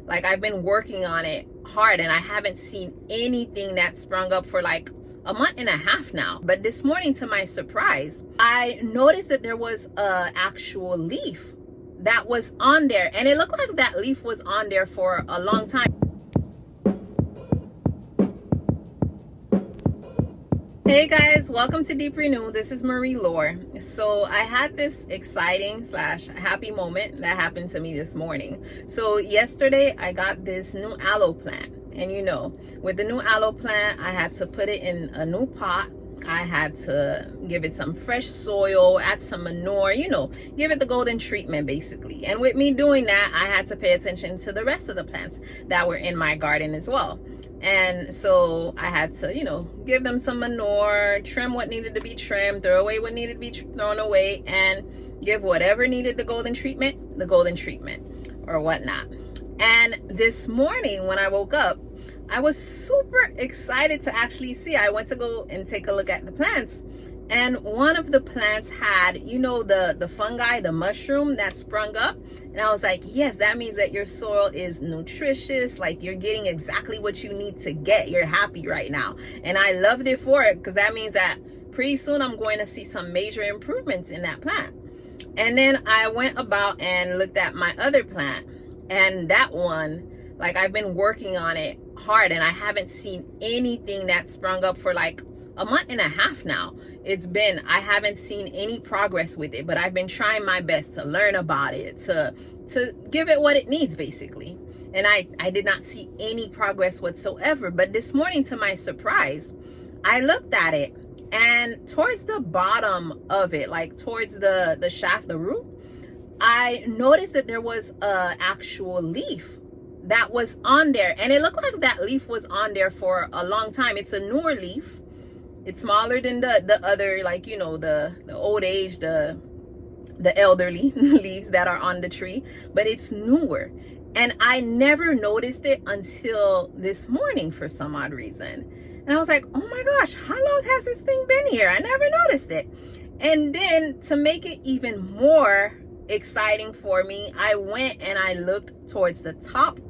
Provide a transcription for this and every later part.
Like, I've been working on it hard and I haven't seen anything that sprung up for like a month and a half now. But this morning, to my surprise, I noticed that there was a actual leaf that was on there, and it looked like that leaf was on there for a long time. Hey guys, welcome to Deeprenew. This is Marie Lore. So I had this exciting / happy moment that happened to me this morning. So yesterday I got this new aloe plant, and you know, with the new aloe plant, I had to put it in a new pot. I had to give it some fresh soil, add some manure, you know, give it the golden treatment basically. And with me doing that, I had to pay attention to the rest of the plants that were in my garden as well. And so I had to, you know, give them some manure, trim what needed to be trimmed, throw away what needed to be thrown away, and give whatever needed the golden treatment or whatnot. And this morning when I woke up, I was super excited to actually see. I went to go and take a look at the plants, and one of the plants had, you know, the fungi, the mushroom that sprung up. And I was like, yes, that means that your soil is nutritious. Like, you're getting exactly what you need to get. You're happy right now. And I loved it for it, because that means that pretty soon I'm going to see some major improvements in that plant. And then I went about and looked at my other plant, and that one, like, I've been working on it hard and I haven't seen anything that sprung up for like a month and a half now. I haven't seen any progress with it, but I've been trying my best to learn about it, to give it what it needs basically. And I did not see any progress whatsoever. But this morning, to my surprise, I looked at it, and towards the bottom of it, like towards the shaft, the root, I noticed that there was a actual leaf that was on there, and it looked like that leaf was on there for a long time. It's a newer leaf. It's smaller than the other, like, you know, the old age, the elderly leaves that are on the tree, but it's newer. And I never noticed it until this morning for some odd reason. And I was like, oh my gosh, how long has this thing been here? I never noticed it. And then to make it even more exciting for me, I went and I looked towards the top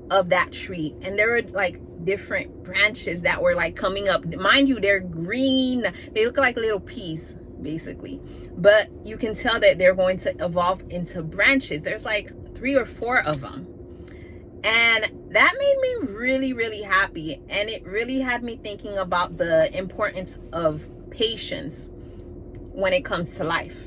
of that tree, and there were like different branches that were like coming up. Mind you, they're green. They look like little peas basically, but you can tell that they're going to evolve into branches. There's like 3 or 4 of them, and that made me really, really happy. And it really had me thinking about the importance of patience when it comes to life.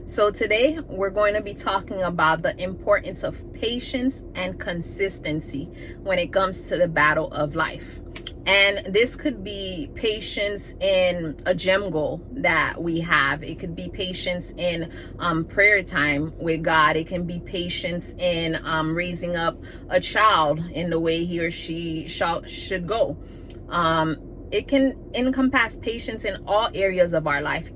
So today we're going to be talking about the importance of patience and consistency when it comes to the battle of life. And this could be patience in a gym goal that we have. It could be patience in prayer time with God. It can be patience in raising up a child in the way he or she should go. It can encompass patience in all areas of our life.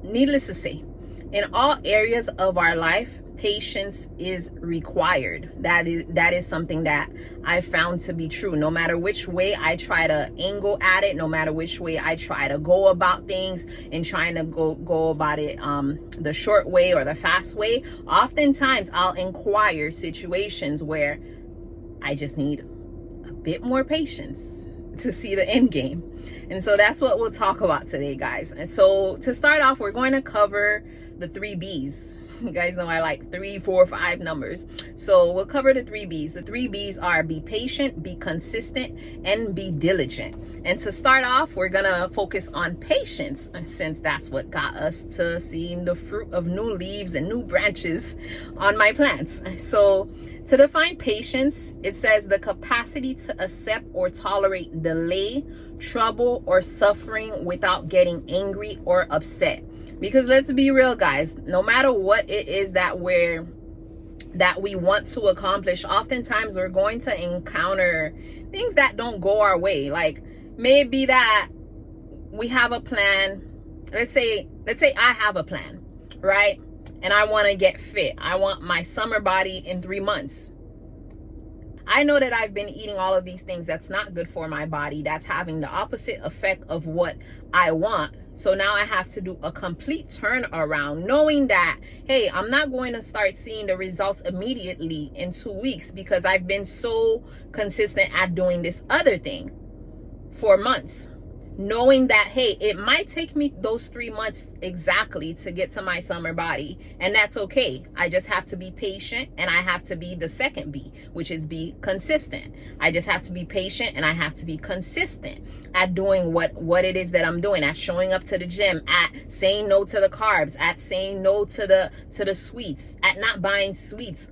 Needless to say, in all areas of our life, patience is required. That is something that I found to be true. No matter which way I try to angle at it, no matter which way I try to go about things and trying to go about it the short way or the fast way, oftentimes I'll inquire situations where I just need a bit more patience to see the end game. And so that's what we'll talk about today, guys. And so to start off, we're going to cover the 3 B's. You guys know I like 3, 4, 5 numbers. So we'll cover the 3 B's. The 3 B's are be patient, be consistent, and be diligent. And to start off, we're going to focus on patience, since that's what got us to seeing the fruit of new leaves and new branches on my plants. So to define patience, it says the capacity to accept or tolerate delay, trouble, or suffering without getting angry or upset. Because let's be real, guys, no matter what it is that we want to accomplish, oftentimes we're going to encounter things that don't go our way. Like, maybe that we have a plan. Let's say I have a plan, right? And I want to get fit. I want my summer body in 3 months. I know that I've been eating all of these things that's not good for my body, that's having the opposite effect of what I want. So now I have to do a complete turnaround, knowing that, hey, I'm not going to start seeing the results immediately in 2 weeks because I've been so consistent at doing this other thing for months. Knowing that, hey, it might take me those 3 months exactly to get to my summer body, and that's okay. I just have to be patient, and I have to be the second B, which is be consistent. I just have to be patient, and I have to be consistent at doing what it is that I'm doing, at showing up to the gym, at saying no to the carbs, at saying no to the sweets, at not buying sweets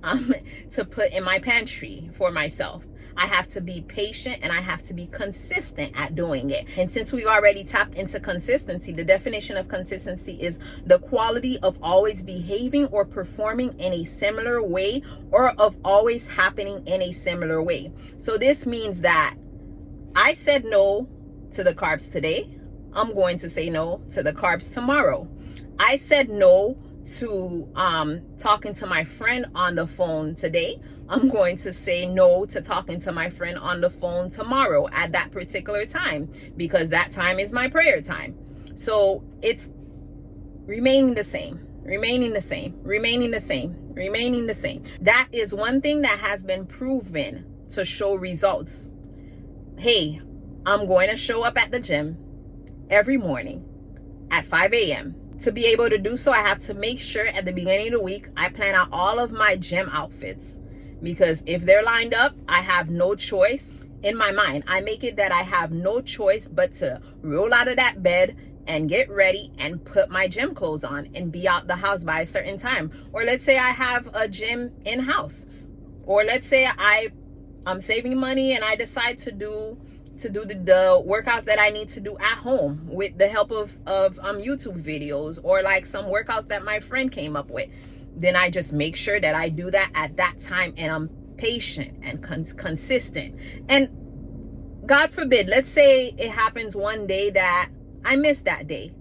to put in my pantry for myself. I have to be patient and I have to be consistent at doing it. And since we've already tapped into consistency, the definition of consistency is the quality of always behaving or performing in a similar way, or of always happening in a similar way. So this means that I said no to the carbs today. I'm going to say no to the carbs tomorrow. I said no to talking to my friend on the phone today. I'm going to say no to talking to my friend on the phone tomorrow at that particular time, because that time is my prayer time. So it's remaining the same, remaining the same, remaining the same, remaining the same. That is one thing that has been proven to show results. Hey, I'm going to show up at the gym every morning at 5 a.m. To be able to do so, I have to make sure at the beginning of the week, I plan out all of my gym outfits. Because if they're lined up, I have no choice. In my mind, I make it that I have no choice but to roll out of that bed and get ready and put my gym clothes on and be out the house by a certain time. Or let's say I have a gym in-house. Or let's say I'm saving money and I decide to do the workouts that I need to do at home with the help of YouTube videos, or like some workouts that my friend came up with. Then I just make sure that I do that at that time, and I'm patient and consistent. And God forbid, let's say it happens one day that I miss that day.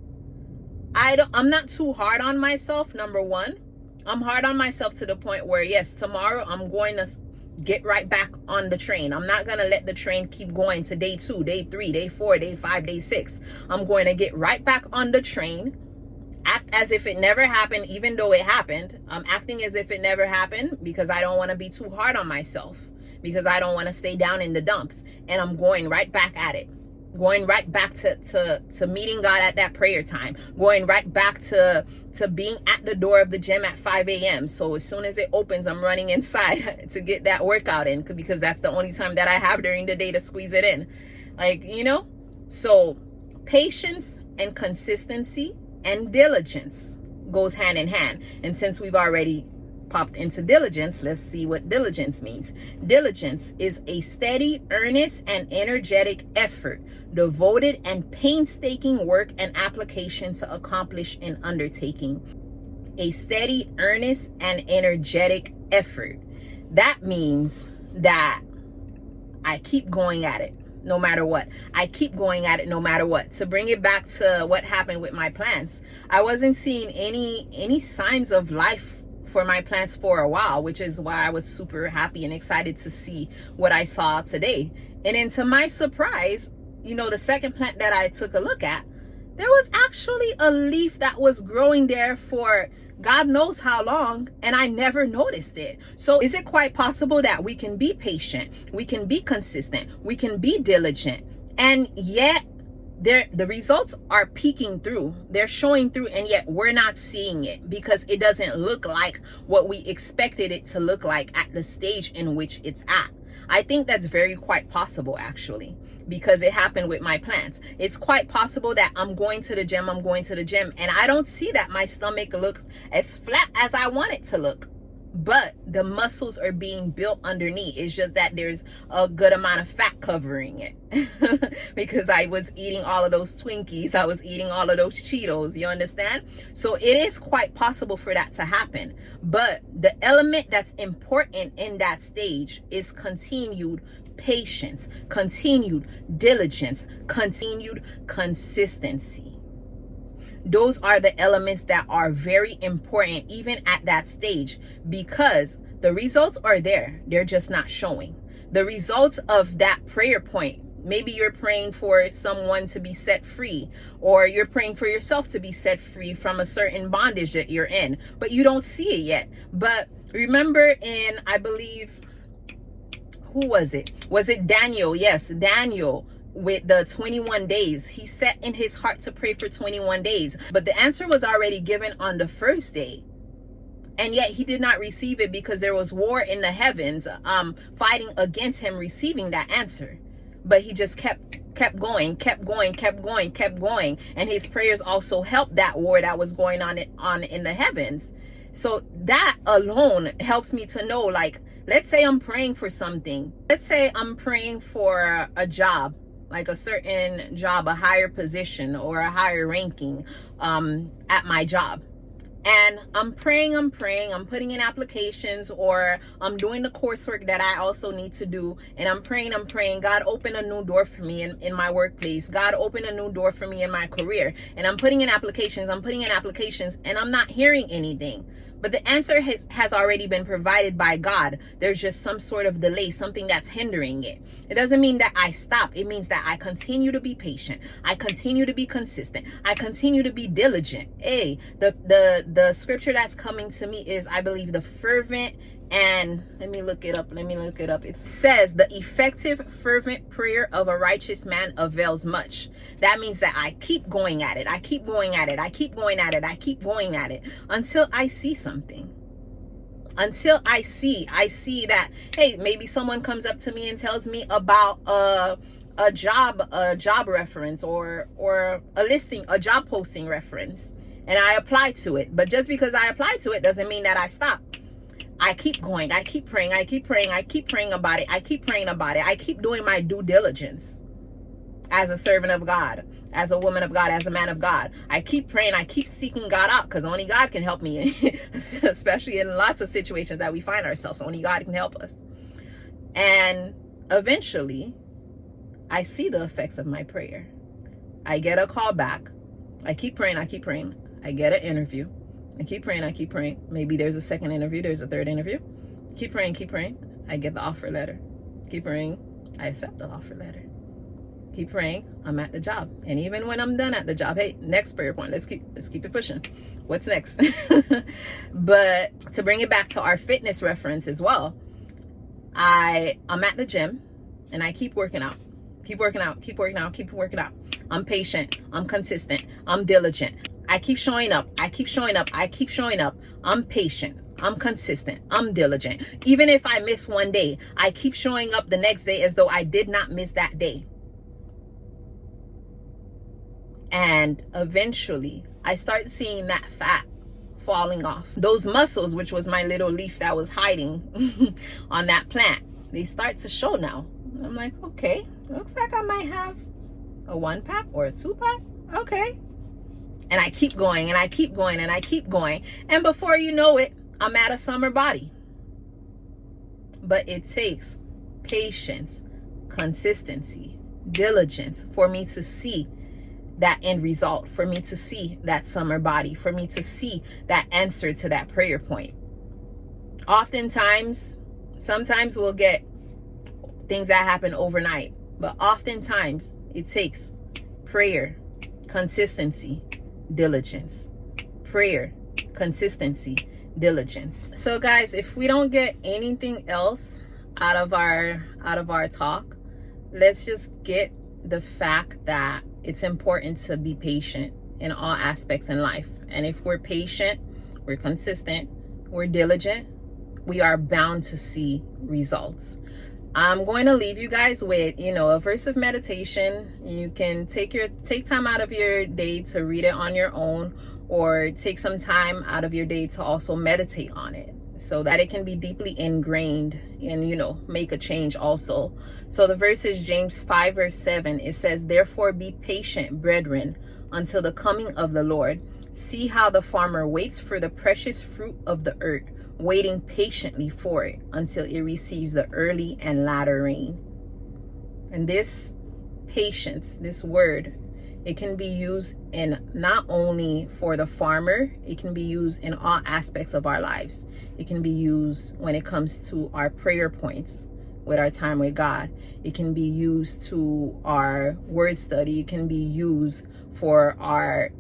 I'm not too hard on myself. Number one, I'm hard on myself to the point where, yes, tomorrow I'm going to get right back on the train. I'm not going to let the train keep going to day 2, day 3, day 4, day 5, day 6. I'm going to get right back on the train, act as if it never happened, even though it happened. I'm acting as if it never happened because I don't want to be too hard on myself, because I don't want to stay down in the dumps. And I'm going right back at it, going right back to meeting God at that prayer time, going right back to being at the door of the gym at 5 a.m. So as soon as it opens, I'm running inside to get that workout in, because that's the only time that I have during the day to squeeze it in. So patience and consistency and diligence goes hand in hand. And since we've already popped into diligence, let's see what diligence means. Diligence is a steady, earnest, and energetic effort, devoted and painstaking work and application to accomplish an undertaking. A steady, earnest, and energetic effort. That means that I keep going at it no matter what. I keep going at it no matter what. To bring it back to what happened with my plants, I wasn't seeing any signs of life for my plants for a while, which is why I was super happy and excited to see what I saw today. And then to my surprise, the second plant that I took a look at, there was actually a leaf that was growing there for God knows how long, and I never noticed it. So is it quite possible that we can be patient, we can be consistent, we can be diligent, and yet the results are peeking through, they're showing through, and yet we're not seeing it because it doesn't look like what we expected it to look like at the stage in which it's at? I think that's quite possible, actually, because it happened with my plants. It's quite possible that I'm going to the gym, and I don't see that my stomach looks as flat as I want it to look. But the muscles are being built underneath. It's just that there's a good amount of fat covering it because I was eating all of those Twinkies. I was eating all of those Cheetos. You understand? So it is quite possible for that to happen. But the element that's important in that stage is continued patience, continued diligence, continued consistency. Those are the elements that are very important even at that stage, because the results are there. They're just not showing. The results of that prayer point, Maybe you're praying for someone to be set free, or you're praying for yourself to be set free from a certain bondage that you're in, but you don't see it yet. But remember in, I believe, who was it? Was it Daniel? Yes, Daniel, with the 21 days. He set in his heart to pray for 21 days, but the answer was already given on the first day. And yet he did not receive it because there was war in the heavens, fighting against him receiving that answer. But he just kept going, and his prayers also helped that war that was going on in the heavens. So that alone helps me to know, like, let's say I'm praying for something. Let's say I'm praying for a job, like a certain job, a higher position or a higher ranking at my job. And I'm praying, I'm putting in applications, or I'm doing the coursework that I also need to do. And I'm praying, God, open a new door for me in my workplace. God, open a new door for me in my career. And I'm putting in applications, and I'm not hearing anything. But the answer has already been provided by God. There's just some sort of delay, something that's hindering it. It doesn't mean that I stop. It means that I continue to be patient. I continue to be consistent. I continue to be diligent. The scripture that's coming to me is, I believe, the fervent, and let me look it up. It says the effective, fervent prayer of a righteous man avails much. That means that I keep going at it. I keep going at it until I see something. Until I see that, hey, maybe someone comes up to me and tells me about a job reference, or a listing, a job posting reference, and I apply to it. But just because I apply to it doesn't mean that I stop. I keep going. I keep praying about it. I keep doing my due diligence as a servant of God, as a woman of God, as a man of God. I keep praying. I keep seeking God out, because only God can help me, especially in lots of situations that we find ourselves. Only God can help us. And eventually, I see the effects of my prayer. I get a call back. I keep praying. I get an interview. I keep praying. Maybe there's a second interview. There's a third interview. Keep praying. I get the offer letter. Keep praying. I accept the offer letter. Keep praying. I'm at the job. And even when I'm done at the job, hey, next prayer point. Let's keep it pushing. What's next? But to bring it back to our fitness reference as well, I'm at the gym and I keep working out. Keep working out. I'm patient. I'm consistent. I'm diligent. I keep showing up. I'm patient. I'm consistent. I'm diligent. Even if I miss one day, I keep showing up the next day as though I did not miss that day. And eventually, I start seeing that fat falling off. Those muscles, which was my little leaf that was hiding on that plant, they start to show now. I'm like, okay, looks like I might have a 1-pack or a 2-pack. Okay. And I keep going. And before you know it, I'm at a summer body. But it takes patience, consistency, diligence for me to see that end result, for me to see that summer body, for me to see that answer to that prayer point. Sometimes we'll get things that happen overnight, but oftentimes it takes prayer, consistency, diligence. Prayer, consistency, diligence. So guys, if we don't get anything else out of our talk, let's just get the fact that it's important to be patient in all aspects in life. And if we're patient, we're consistent, we're diligent, we are bound to see results. I'm going to leave you guys with, a verse of meditation. You can take time out of your day to read it on your own, or take some time out of your day to also meditate on it, so that it can be deeply ingrained and, make a change also. So the verse is James 5 verse 7. It says, "Therefore be patient, brethren, until the coming of the Lord. See how the farmer waits for the precious fruit of the earth, waiting patiently for it until it receives the early and latter rain." And this patience, this word, it can be used in not only for the farmer, it can be used in all aspects of our lives. It can be used when it comes to our prayer points, with our time with God. It can be used to our word study. It can be used for our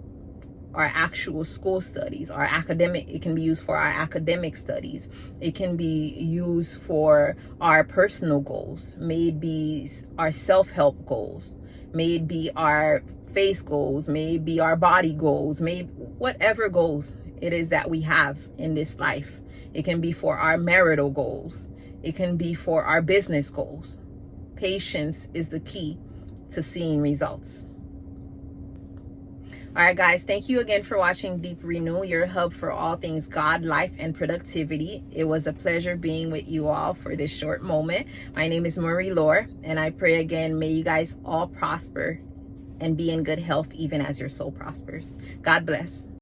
actual school studies, it can be used for our academic studies. It can be used for our personal goals. May it be our self-help goals. May it be our face goals. May it be our body goals. May whatever goals it is that we have in this life. It can be for our marital goals. It can be for our business goals. Patience is the key to seeing results. All right, guys, thank you again for watching Deep Renew, your hub for all things God, life, and productivity. It was a pleasure being with you all for this short moment. My name is Marie Lore, and I pray again, may you guys all prosper and be in good health even as your soul prospers. God bless.